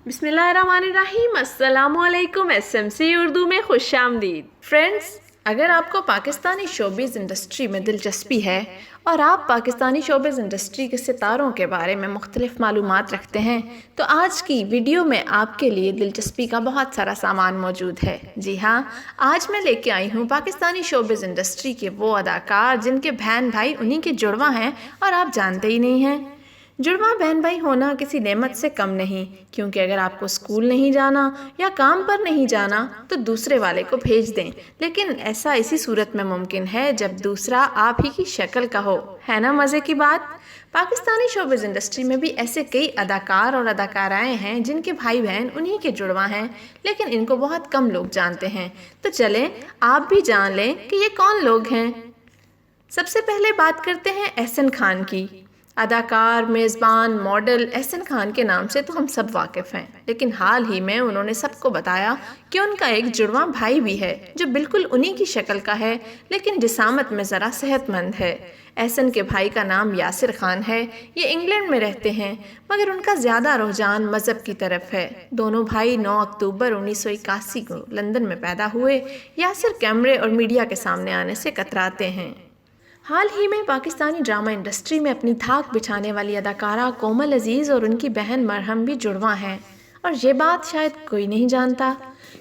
बिस्मिल्लाहिर्रहमानिर्रहीम। अस्सलामुअलैकुम। SMC उर्दू में खुश आमदीद। फ्रेंड्स, अगर आपको पाकिस्तानी शोबिज़ इंडस्ट्री में दिलचस्पी है और आप पाकिस्तानी शोबिज़ इंडस्ट्री के सितारों के बारे में मुख्तलिफ मालूमात रखते हैं तो आज की वीडियो में आपके लिए दिलचस्पी का बहुत सारा सामान मौजूद है। जी हाँ, आज मैं लेके आई हूँ पाकिस्तानी शोबिज़ इंडस्ट्री के वो अदाकार जिनके बहन भाई उन्हीं के जुड़वा हैं और आप जानते ही नहीं हैं। जुड़वा बहन भाई होना किसी नेमत से कम नहीं, क्योंकि अगर आपको स्कूल नहीं जाना या काम पर नहीं जाना तो दूसरे वाले को भेज दें, लेकिन ऐसा इसी सूरत में मुमकिन है जब दूसरा आप ही की शक्ल का हो। है ना मज़े की बात। पाकिस्तानी शोबिज़ इंडस्ट्री में भी ऐसे कई अदाकार और अदाकाराएं हैं जिनके भाई बहन उन्हीं के जुड़वा हैं, लेकिन इनको बहुत कम लोग जानते हैं। तो चलें आप भी जान लें कि ये कौन लोग हैं। सबसे पहले बात करते हैं एहसन खान की। अदाकार, मेज़बान, मॉडल एहसन खान के नाम से तो हम सब वाकिफ़ हैं, लेकिन हाल ही में उन्होंने सबको बताया कि उनका एक जुड़वा भाई भी है जो बिल्कुल उन्हीं की शक्ल का है, लेकिन जिसामत में ज़रा सेहतमंद है। एहसन के भाई का नाम यासिर खान है। ये इंग्लैंड में रहते हैं, मगर उनका ज़्यादा रुझान मज़हब की तरफ है। दोनों भाई 9 अक्टूबर 1981 को लंदन में पैदा हुए। यासिर कैमरे और मीडिया के सामने आने से कतराते हैं। हाल ही में पाकिस्तानी ड्रामा इंडस्ट्री में अपनी धाक बिछाने वाली अदाकारा कोमल अजीज़ और उनकी बहन मरहम भी जुड़वा हैं, और ये बात शायद कोई नहीं जानता।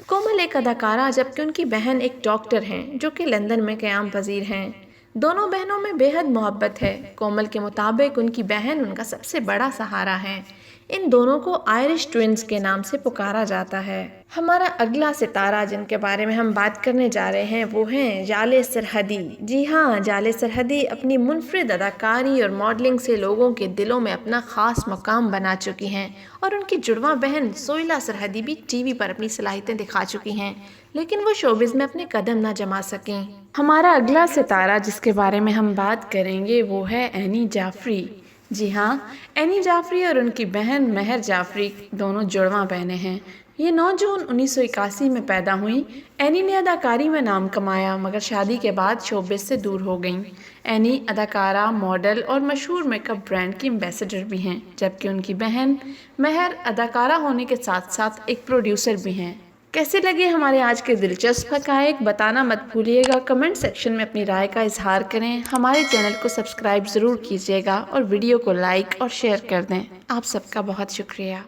कोमल एक अदाकारा जबकि उनकी बहन एक डॉक्टर हैं जो कि लंदन में क़याम पजीर हैं। दोनों बहनों में बेहद मोहब्बत है। कोमल के मुताबिक उनकी बहन उनका सबसे बड़ा सहारा है। इन दोनों को आयरिश ट्विंस के नाम से पुकारा जाता है। हमारा अगला सितारा जिनके बारे में हम बात करने जा रहे हैं वो हैं जाले सरहदी। जी हाँ, जाले सरहदी अपनी मुनफरिद अदाकारी और मॉडलिंग से लोगों के दिलों में अपना ख़ास मकाम बना चुकी हैं, और उनकी जुड़वा बहन सोइला सरहदी भी टीवी पर अपनी सलाहियतें दिखा चुकी हैं, लेकिन वो शोबिज़ में अपने कदम ना जमा सकें। हमारा अगला सितारा जिसके बारे में हम बात करेंगे वो है एनी जाफरी। जी हाँ, एनी जाफरी और उनकी बहन महर जाफरी दोनों जुड़वा बहनें हैं। ये 9 जून 1981 में पैदा हुई। एनी ने अदाकारी में नाम कमाया, मगर शादी के बाद शोबिज़ से दूर हो गईं। एनी अदाकारा, मॉडल और मशहूर मेकअप ब्रांड की एम्बेसडर भी हैं, जबकि उनकी बहन महर अदाकारा होने के साथ साथ एक प्रोड्यूसर भी हैं। कैसे लगे हमारे आज के दिलचस्प हक़ाइक़, बताना मत भूलिएगा। कमेंट सेक्शन में अपनी राय का इजहार करें। हमारे चैनल को सब्सक्राइब ज़रूर कीजिएगा और वीडियो को लाइक और शेयर कर दें। आप सबका बहुत शुक्रिया।